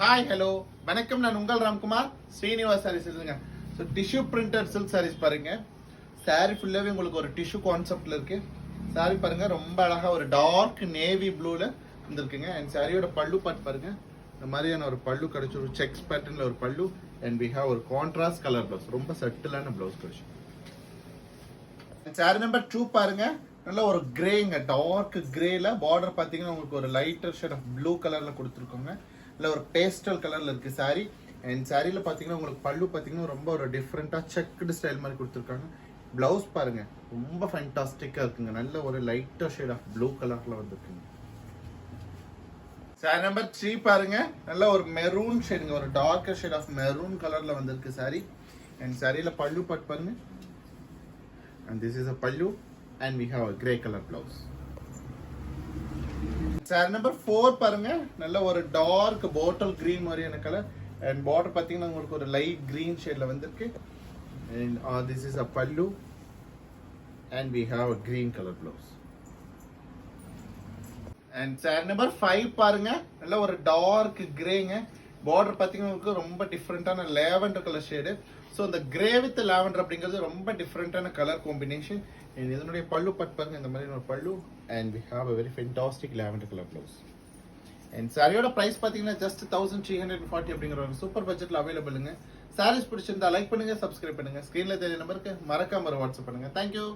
Hi hello வணக்கம், நான் உங்கள் ராம்குமார் ஸ்ரீனிவாஸ் சாரீஸ்ங்க. So tissue printed silk saris பாருங்க. சாரீ ஃபுல்லாகவே உங்களுக்கு ஒரு டிஷ்யூ கான்செப்ட்ல இருக்கு. சாரீ பாருங்க, ரொம்ப அழகா ஒரு டார்க் நேவி ப்ளூல வந்துருக்குங்க. அண்ட் சாரியோட பல்லு பார்ட் பாருங்க, இந்த மாதிரியான ஒரு பல்லு கிடைச்சி ஒரு செக்ஸ் பேட்டர்ன்ல ஒரு பல்லு. அண்ட் வி ஹாவ் ஒரு கான்ட்ராஸ்ட் கலர் பிளவுஸ், ரொம்ப செட்டிலான பிளவுஸ் கிடைச்சி. சாரி நம்பர் 2 பாருங்க, நல்ல ஒரு கிரேங்க, டார்க் கிரேல பார்டர் பாத்தீங்கன்னா உங்களுக்கு ஒரு லைட்டர் ஷேட் ஆஃப் ப்ளூ கலர்ல கொடுத்துருக்கோங்க. இல்லை ஒரு பேஸ்டல் கலர்ல இருக்கு சாரி. அண்ட் சாரியில் பார்த்தீங்கன்னா உங்களுக்கு பல்லு பார்த்தீங்கன்னா ரொம்ப ஒரு டிஃப்ரெண்டா செக்குடு ஸ்டைல் மாதிரி கொடுத்துருக்காங்க. பிளவுஸ் பாருங்க, ரொம்ப ஃபேண்டாஸ்டிக்கா இருக்குங்க. நல்ல ஒரு லைட்டர் ஷேட் ஆஃப் ப்ளூ கலர்ல வந்துருக்குங்க. சாரி நம்பர் 3 பாருங்க, நல்ல ஒரு மெரூன் ஷேடுங்க, ஒரு டார்க்கர் ஷேட் ஆஃப் மெரூன் கலர்ல வந்திருக்கு சாரி. அண்ட் சாரியில பல்லு பார்ட் பாருங்க, and this is a pallu and we have a grey colour blouse. Sari number 4 பாருங்க, நல்ல ஒரு டார்க் பாட்டில் கிரீன் மாதிரியான கலர். அண்ட் பார்டர் பார்த்தீங்கன்னா உங்களுக்கு ஒரு லைட் கிரீன் ஷேட்ல வந்திருக்கு. And this is a pallu and we have a green colour blouse. And sari number 5 பாருங்க, நல்ல ஒரு டார்க் கிரேங்க. பார்டர் பார்த்தீங்கன்னா உங்களுக்கு ரொம்ப டிஃப்ரெண்டான லேவண்டர் கலர் ஷேடு. ஸோ இந்த கிரே வித் லேவண்டர் அப்படிங்கிறது ரொம்ப டிஃப்ரெண்டான கலர் காம்பினேஷன். இதனுடைய பல்லு பார்ட் பாருங்க, இந்த மாதிரி ஒரு பல்லு. And we have a very fantastic lavender colour blouse. And சாரியோட பிரைஸ் பார்த்தீங்கன்னா ஜஸ்ட் 1340 அப்படிங்கிற ஒரு சூப்பர் பட்ஜெட்ல அவைலபிளுங்க. சாரீஸ் பிடிச்சிருந்தா லைக் பண்ணுங்க, சப்ஸ்கிரைப் பண்ணுங்க. ஸ்கிரீன்ல தெரிய நம்பருக்கு மறக்காம வாட்ஸ்அப் பண்ணுங்க. தேங்க்யூ.